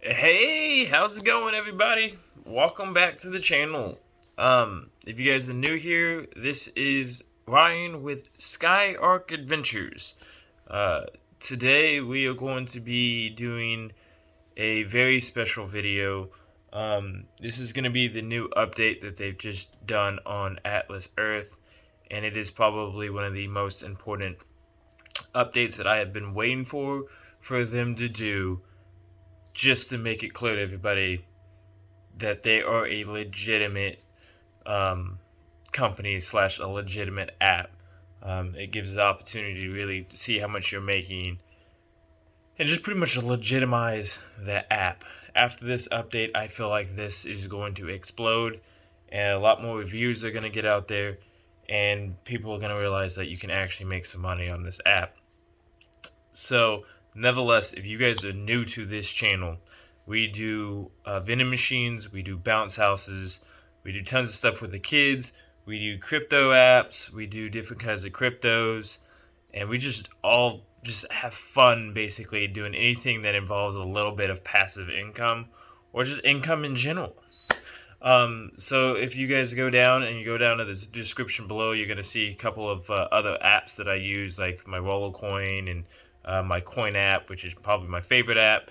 Hey, how's it going, everybody? Welcome back to the channel. If you guys are new here, this is Ryan with SkyArk Adventures. Uh, Today we are going to be doing a very special video. This is going to be the new update that they've just done on Atlas Earth, and it is probably one of the most important updates that I have been waiting for them to do, just to make it clear to everybody that they are a legitimate um, company slash a legitimate app. It gives the opportunity to really see how much you're making and just pretty much legitimize the app. After this update, I feel like this is going to explode and a lot more reviews are going to get out there, and people are going to realize that you can actually make some money on this app. So, nevertheless, if you guys are new to this channel, we do vending machines, we do bounce houses, we do tons of stuff with the kids, we do crypto apps, we do different kinds of cryptos, and we just all just have fun basically doing anything that involves a little bit of passive income or just income in general. So if you guys go down and you go down to the description below, you're gonna see a couple of other apps that I use, like my Roller Coin and my Coin app, which is probably my favorite app,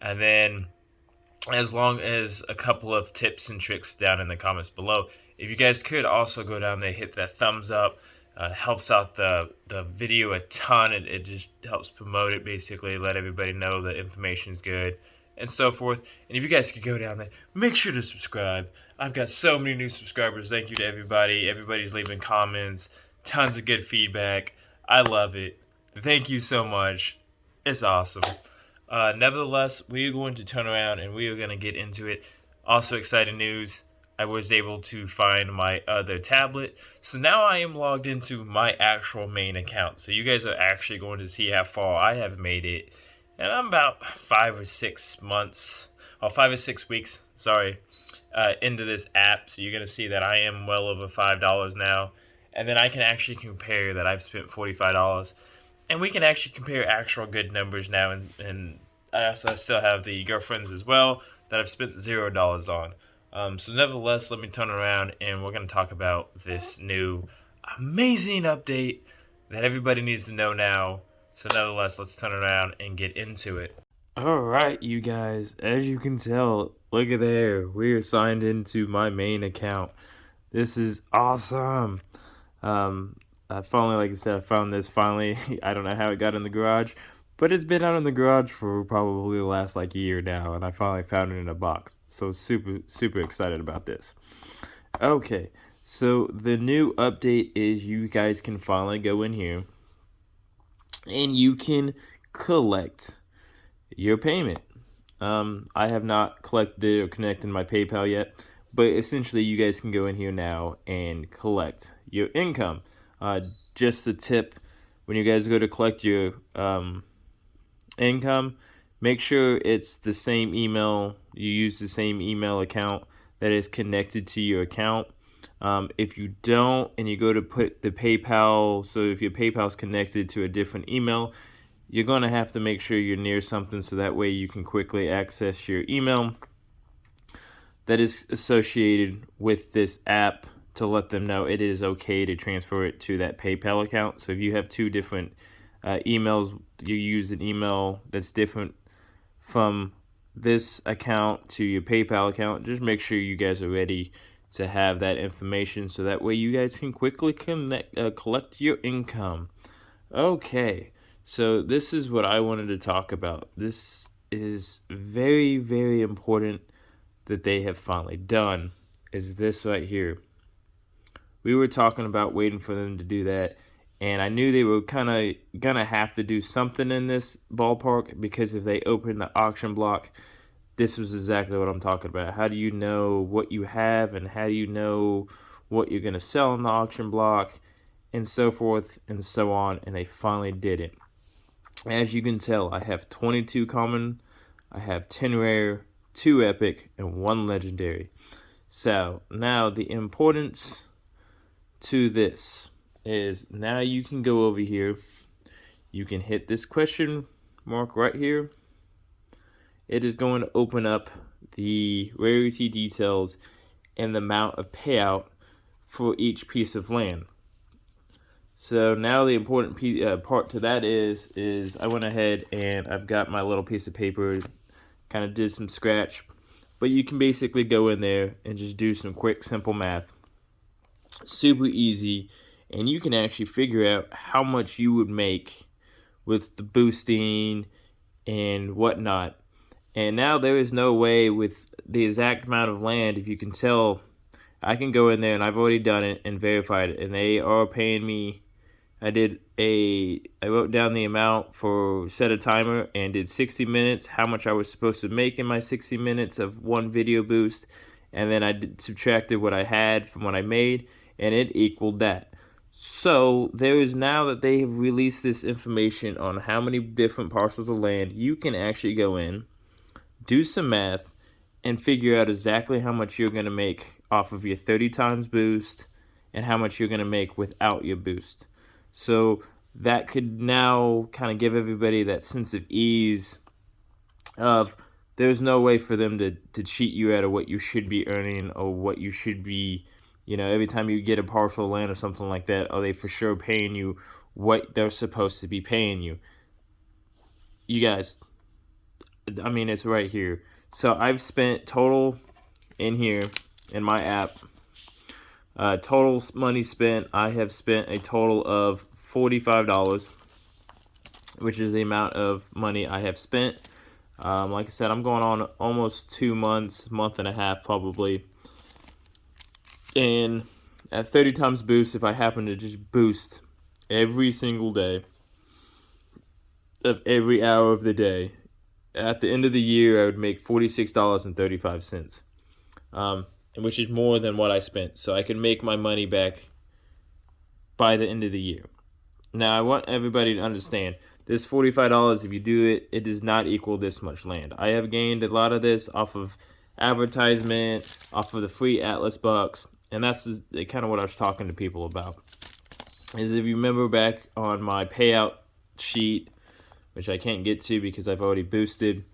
and then as long as a couple of tips and tricks down in the comments below. If you guys could also go down there, hit that thumbs up. Helps out the video a ton. It just helps promote it, basically, let everybody know the information's good and so forth. And if you guys could go down there, make sure to subscribe. I've got so many new subscribers. Thank you to everybody. Everybody's leaving comments, tons of good feedback. I love it. Thank you so much. It's awesome. Nevertheless, we are going to turn around and we are going to get into it. Also, exciting news. I was able to find my other tablet. So now I am logged into my actual main account. So you guys are actually going to see how far I have made it. And I'm about 5 or 6 weeks, sorry, into this app. So you're going to see that I am well over $5 now. And then I can actually compare that I've spent $45. And we can actually compare actual good numbers now, and I also still have the girlfriends as well that I've spent $0 on. So nevertheless, let me turn around and we're going to talk about this new amazing update that everybody needs to know now. So nevertheless, let's turn around and get into it. Alright, you guys, as you can tell, look at there, we are signed into my main account. This is awesome. I finally, like I said, I found this finally. I don't know how it got in the garage, but it's been out in the garage for probably the last like year now, and I finally found it in a box. So super excited about this. Okay, so the new update is you guys can finally go in here and you can collect your payment. I have not collected or connected my PayPal yet, but essentially you guys can go in here now and collect your income. Just a tip, when you guys go to collect your income, make sure it's the same email, you use the same email account that is connected to your account. If you don't and you go to put the PayPal, so if your PayPal is connected to a different email, you're going to have to make sure you're near something so that way you can quickly access your email that is associated with this app to let them know it is okay to transfer it to that PayPal account. So if you have two different emails, you use an email that's different from this account to your PayPal account, just make sure you guys are ready to have that information so that way you guys can quickly collect your income. Okay, so this is what I wanted to talk about. This is very important that they have finally done, is this right here. We were talking about waiting for them to do that, and I knew they were kind of gonna have to do something in this ballpark, because if they open the auction block, this was exactly what I'm talking about. How do you know what you have, and how do you know what you're gonna sell in the auction block, and so forth and so on? And they finally did it. As you can tell, I have 22 common, I have 10 rare, 2 epic, and 1 legendary. So now the importance to this is, now you can go over here, you can hit this question mark right here, it is going to open up the rarity details and the amount of payout for each piece of land. So now the important part to that is I went ahead and I've got my little piece of paper, kind of did some scratch, but you can basically go in there and just do some quick, simple math. Super easy, and you can actually figure out how much you would make with the boosting and whatnot. And now there is no way with the exact amount of land, if you can tell, I can go in there and I've already done it and verified it, and they are paying me. I wrote down the amount for set a timer and did 60 minutes, how much I was supposed to make in my 60 minutes of one video boost, and then I subtracted what I had from what I made, and it equaled that. So there is now that they have released this information on how many different parcels of land, you can actually go in, do some math, and figure out exactly how much you're going to make off of your 30 times boost and how much you're going to make without your boost. So that could now kind of give everybody that sense of ease of there's no way for them to cheat you out of what you should be earning or what you should be, every time you get a parcel of land or something like that, are they for sure paying you what they're supposed to be paying you? You guys, I mean, it's right here. So I've spent total in here in my app, total money spent, I have spent a total of $45, which is the amount of money I have spent. Like I said, I'm going on almost 2 months, month and a half probably. And at 30 times boost, if I happen to just boost every single day of every hour of the day, at the end of the year, I would make $46.35, which is more than what I spent. So I can make my money back by the end of the year. Now, I want everybody to understand, this $45, if you do it, it does not equal this much land. I have gained a lot of this off of advertisement, off of the free Atlas bucks, and that's kind of what I was talking to people about. Is if you remember back on my payout sheet, which I can't get to because I've already boosted,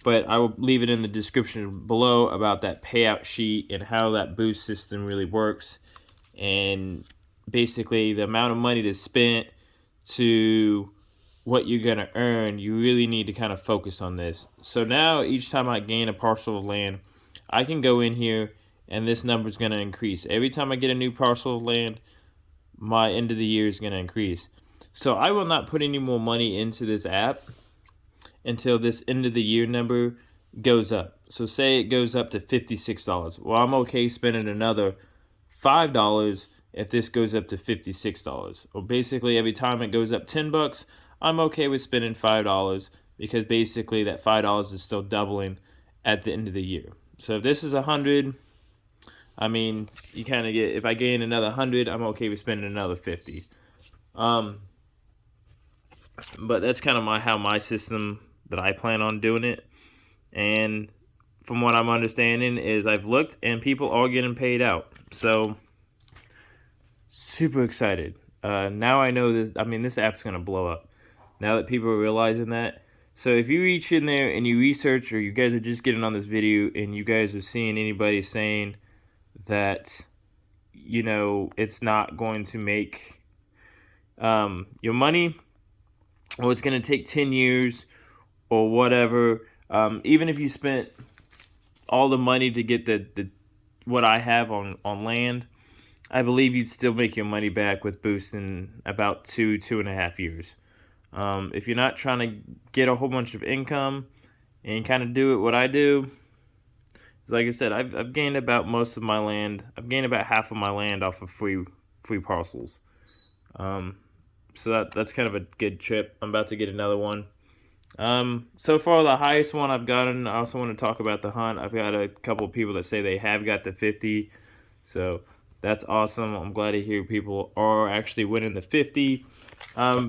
but I will leave it in the description below about that payout sheet and how that boost system really works, and basically the amount of money that's spent to what you're going to earn. You really need to kind of focus on this. So now each time I gain a parcel of land, I can go in here and this number is going to increase. Every time I get a new parcel of land, my end of the year is going to increase. So I will not put any more money into this app until this end of the year number goes up. So say it goes up to $56. Well, I'm okay spending another $5 if this goes up to $56. Or basically every time it goes up $10, I'm okay with spending $5 because basically that $5 is still doubling at the end of the year. So if this is 100, I mean, you kind of get, if I gain another 100, I'm okay with spending another 50. But that's kind of how my system that I plan on doing it. And from what I'm understanding is I've looked and people are getting paid out. So super excited. Now I know this, I mean, this app's going to blow up now that people are realizing that. So if you reach in there and you research, or you guys are just getting on this video and you guys are seeing anybody saying that, it's not going to make your money, or it's going to take 10 years or whatever, even if you spent all the money to get the what I have on land, I believe you'd still make your money back with boost in about 2.5 years. If you're not trying to get a whole bunch of income and kind of do it what I do, like I said, I've gained about most of my land. I've gained about half of my land off of free parcels. So that's kind of a good trip. I'm about to get another one. So far the highest one I've gotten, I also want to talk about the hunt. I've got a couple of people that say they have got the 50. So that's awesome. I'm glad to hear people are actually winning the 50.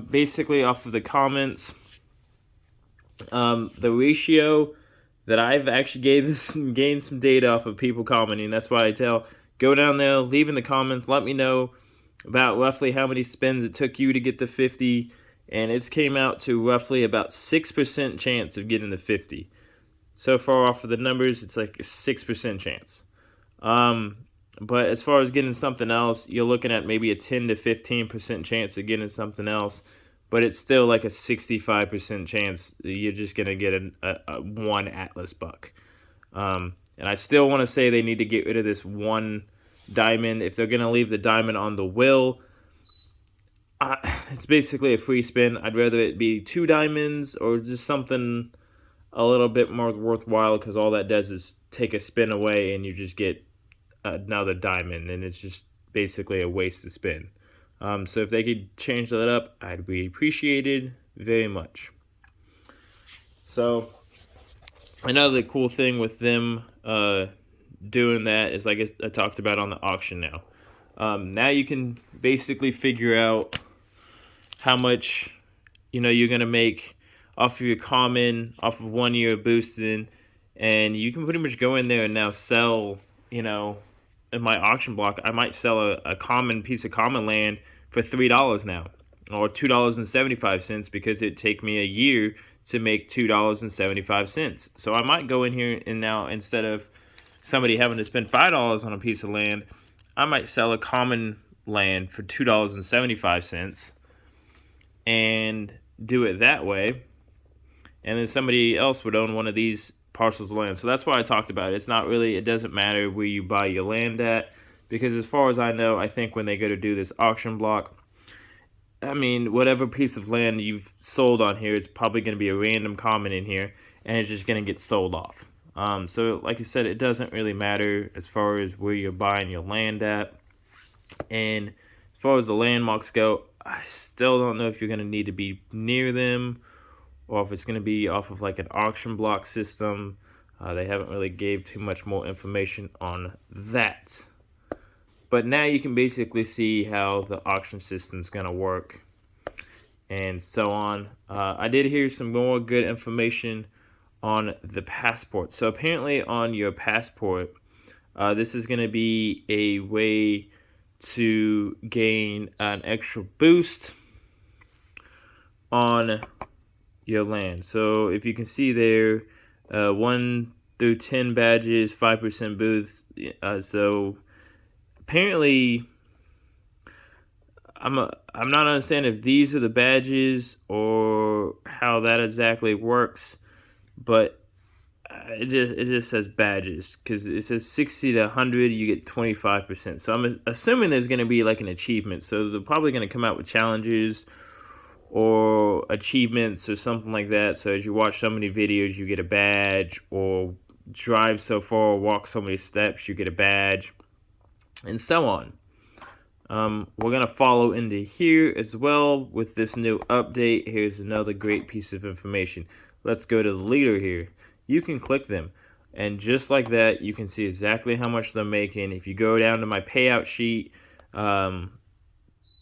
Basically off of the comments, the ratio that I've actually gained some data off of people commenting. That's why I go down there, leave in the comments, let me know about roughly how many spins it took you to get the 50, and it came out to roughly about 6% chance of getting the 50. so far off of the numbers, it's like a 6% chance. But as far as getting something else, you're looking at maybe a 10 to 15% chance of getting something else, but it's still like a 65% chance that you're just gonna get a one Atlas buck. And I still want to say they need to get rid of this one diamond. If they're gonna leave the diamond on the will, it's basically a free spin. I'd rather it be 2 diamonds or just something a little bit more worthwhile, because all that does is take a spin away and you just get another diamond, and it's just basically a waste to spin. So if they could change that up, I'd be appreciated very much. So another cool thing with them doing that is, like I talked about on the auction now. Now you can basically figure out how much you're gonna make off of your common, off of 1 year of boosting, and you can pretty much go in there and now sell. In my auction block, I might sell a common piece of common land for $3 now, or $2.75, because it take me a year to make $2.75. So I might go in here and now, instead of somebody having to spend $5 on a piece of land, I might sell a common land for $2.75 and do it that way. And then somebody else would own one of these parcels of land. So that's why I talked about it. It doesn't matter where you buy your land at, because as far as I know, I think when they go to do this auction block, whatever piece of land you've sold on here, it's probably going to be a random common in here, and it's just going to get sold off. So like I said, it doesn't really matter as far as where you're buying your land at. And as far as the landmarks go, I still don't know if you're going to need to be near them, or if it's going to be off of like an auction block system. They haven't really gave too much more information on that. But now you can basically see how the auction system's going to work and so on. I did hear some more good information on the passport. So apparently on your passport, this is going to be a way to gain an extra boost on your land. So if you can see there, 1 through 10 badges, 5% boost. So apparently, I'm not understanding if these are the badges or how that exactly works, but it just says badges, because it says 60 to 100 you get 25%. So I'm assuming there's going to be like an achievement. So they're probably going to come out with challenges or achievements or something like that. So as you watch so many videos, you get a badge, or drive so far or walk so many steps, you get a badge, and so on. We're going to follow into here as well with this new update. Here's another great piece of information. Let's go to the leader here. You can click them, and just like that, you can see exactly how much they're making. If you go down to my payout sheet,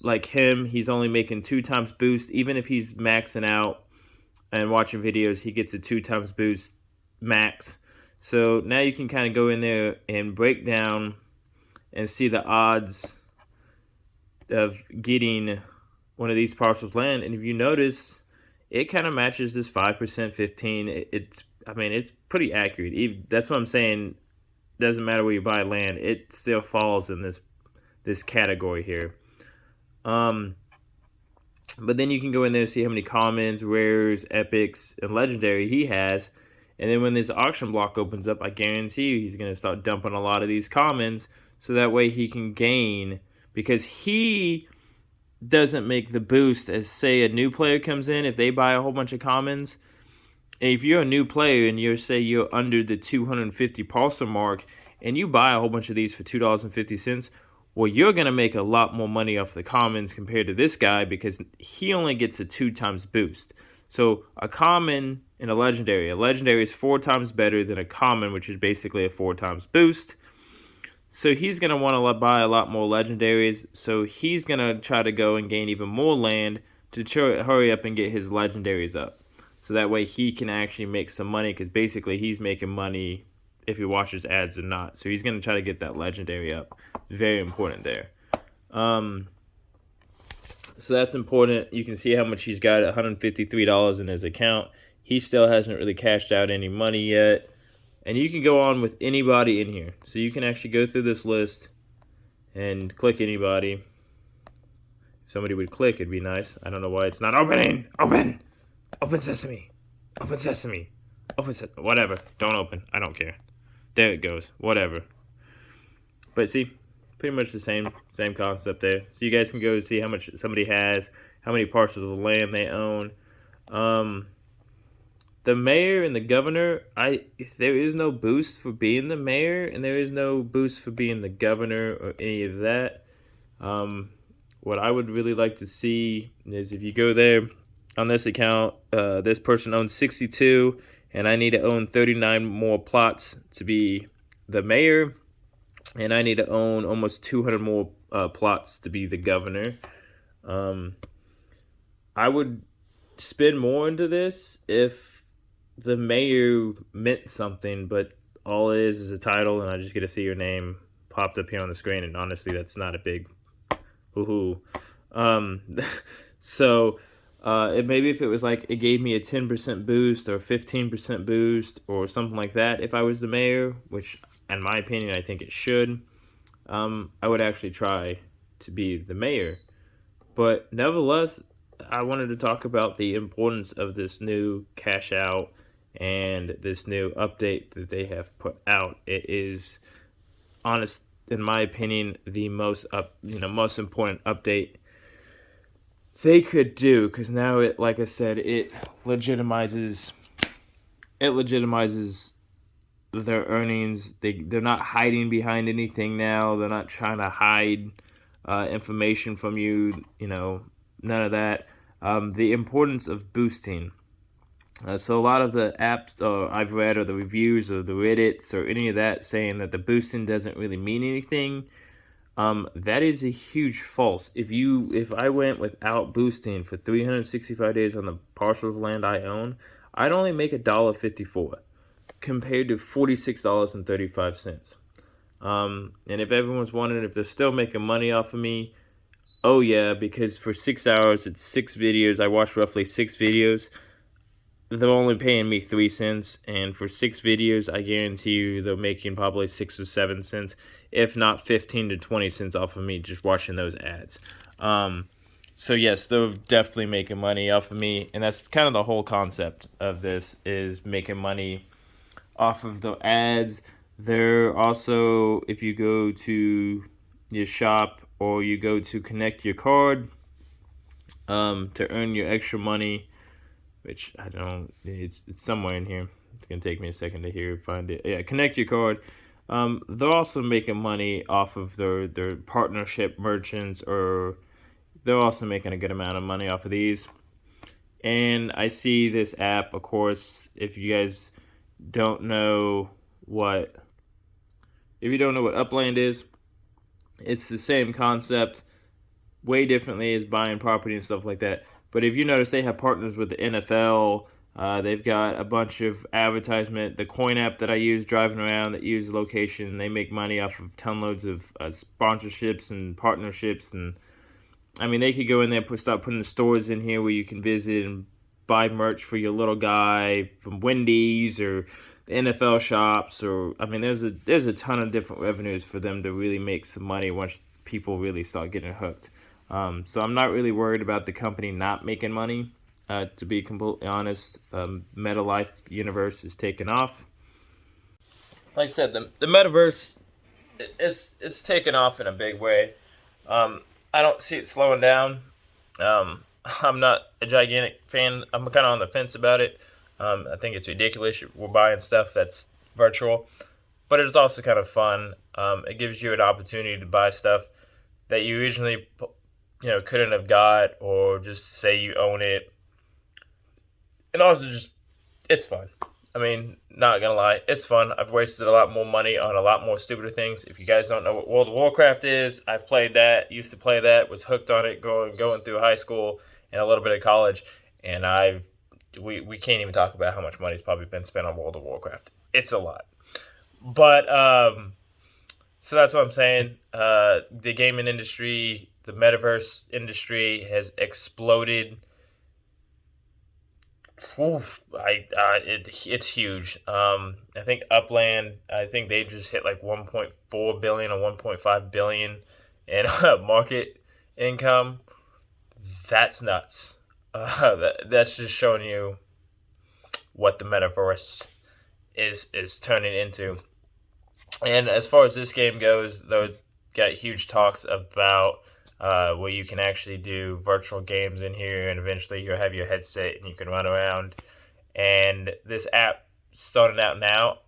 like him, he's only making 2 times boost. Even if he's maxing out and watching videos, he gets a 2 times boost max. So now you can kind of go in there and break down and see the odds of getting one of these parcels land. And if you notice, it kind of matches this 5%, 15. It's pretty accurate. That's what I'm saying. Doesn't matter where you buy land, it still falls in this category here. But then you can go in there and see how many commons, rares, epics, and legendary he has. And then when this auction block opens up, I guarantee you he's going to start dumping a lot of these commons, so that way he can gain, because he doesn't make the boost as, say, a new player comes in. If they buy a whole bunch of commons, and if you're a new player and you're under the 250 parcel mark and you buy a whole bunch of these for $2.50, well, you're going to make a lot more money off the commons compared to this guy, because he only gets a 2 times boost. So a common and a legendary is 4 times better than a common, which is basically a 4 times boost. So he's going to want to buy a lot more legendaries. So he's going to try to go and gain even more land to hurry up and get his legendaries up. So that way he can actually make some money, because basically he's making money if he watches ads or not. So he's going to try to get that legendary up. Very important there. So that's important. You can see how much he's got, $153 in his account. He still hasn't really cashed out any money yet. And you can go on with anybody in here. So you can actually go through this list and click anybody. If somebody would click, it'd be nice. I don't know why it's not opening. Open! Open sesame. Open sesame. Open sesame. Whatever. Don't open. I don't care. There it goes. Whatever. But see, pretty much the same concept there. So you guys can go see how much somebody has, how many parcels of land they own. The mayor and the governor, there is no boost for being the mayor, and there is no boost for being the governor or any of that. What I would really like to see is if you go there on this account, this person owns 62, and I need to own 39 more plots to be the mayor, and I need to own almost 200 more plots to be the governor. I would spend more into this if the mayor meant something, but all it is a title, and I just get to see your name popped up here on the screen, and honestly, that's not a big woohoo. So maybe if it was like it gave me a 10% boost or 15% boost or something like that if I was the mayor, which in my opinion I think it should, I would actually try to be the mayor. But nevertheless, I wanted to talk about the importance of this new cash out and this new update that they have put out. It is, honest, in my opinion, the most important update they could do, because now it, like I said, it legitimizes their earnings. They're not hiding behind anything now. They're not trying to hide information from you. None of that. The importance of boosting. So a lot of the apps I've read, or the reviews, or the Reddits, or any of that, saying that the boosting doesn't really mean anything. That is a huge false. If I went without boosting for 365 days on the parcels of land I own, I'd only make $1.54 compared to $46.35. And if everyone's wondering if they're still making money off of me, oh yeah, because for 6 hours, it's 6 videos. I watched roughly 6 videos. They're only paying me 3 cents, and for 6 videos, I guarantee you they're making probably 6 or 7 cents, if not 15 to 20 cents off of me just watching those ads. So yes, they're definitely making money off of me, and that's kind of the whole concept of this, is making money off of the ads. They're also, if you go to your shop or you go to connect your card to earn your extra money, which I don't, it's somewhere in here. It's gonna take me a second to find it. Yeah, connect your card. They're also making money off of their partnership merchants, or they're also making a good amount of money off of these. And I see this app, of course, if you don't know what Upland is, it's the same concept, way differently as buying property and stuff like that. But if you notice, they have partners with the NFL. They've got a bunch of advertisement. The coin app that I use driving around, that use location, they make money off of ton loads of sponsorships and partnerships. And I mean, they could go in there and start putting the stores in here where you can visit and buy merch for your little guy from Wendy's or the NFL shops. Or I mean, there's a ton of different revenues for them to really make some money once people really start getting hooked. So I'm not really worried about the company not making money. To be completely honest, MetaLife universe is taking off. Like I said, the Metaverse is taking off in a big way. I don't see it slowing down. I'm not a gigantic fan. I'm kind of on the fence about it. I think it's ridiculous. We're buying stuff that's virtual, but it's also kind of fun. It gives you an opportunity to buy stuff that you originally couldn't have got, or just say you own it. And also just, it's fun. I mean, not gonna lie, it's fun. I've wasted a lot more money on a lot more stupider things. If you guys don't know what World of Warcraft is, I've played that, used to play that, was hooked on it going through high school and a little bit of college, and we can't even talk about how much money's probably been spent on World of Warcraft. It's a lot. But so that's what I'm saying. The gaming industry, the Metaverse industry has exploded It's huge. I think Upland. I think they just hit like 1.4 billion or 1.5 billion in market income. That's nuts. That's just showing you what the metaverse is turning into. And as far as this game goes, though, got huge talks about where you can actually do virtual games in here, and eventually you'll have your headset and you can run around. And this app starting out now,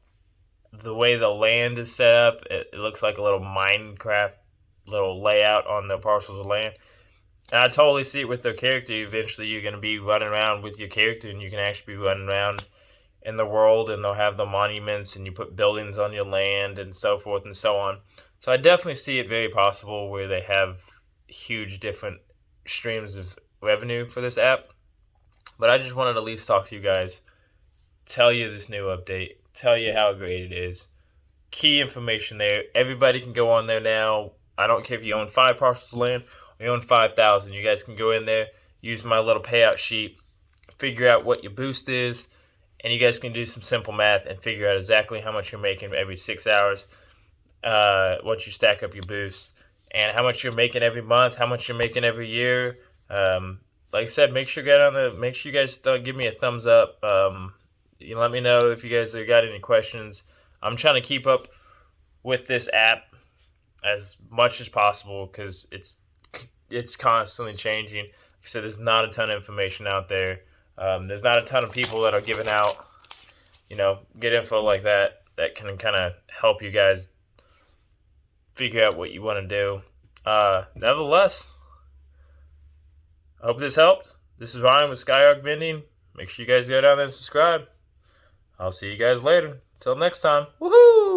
the way the land is set up, it looks like a little Minecraft little layout on the parcels of land. And I totally see it with their character. Eventually, you're going to be running around with your character, and you can actually be running around in the world, and they'll have the monuments, and you put buildings on your land, and so forth and so on. So I definitely see it very possible where they have huge different streams of revenue for this app. But I just wanted to at least talk to you guys, tell you this new update, tell you how great it is. Key information there. Everybody can go on there now. I don't care if you own 5 parcels of land or you own 5,000. You guys can go in there, use my little payout sheet, figure out what your boost is, and you guys can do some simple math and figure out exactly how much you're making every 6 hours once you stack up your boosts, and how much you're making every month, how much you're making every year. Like I said, make sure you guys give me a thumbs up. You let me know if you guys have got any questions. I'm trying to keep up with this app as much as possible because it's constantly changing. Like I said, there's not a ton of information out there. There's not a ton of people that are giving out, get info like that can kind of help you guys figure out what you want to do. Nevertheless, I hope this helped. This is Ryan with XYO Vending. Make sure you guys go down there and subscribe. I'll see you guys later. Till next time. Woohoo!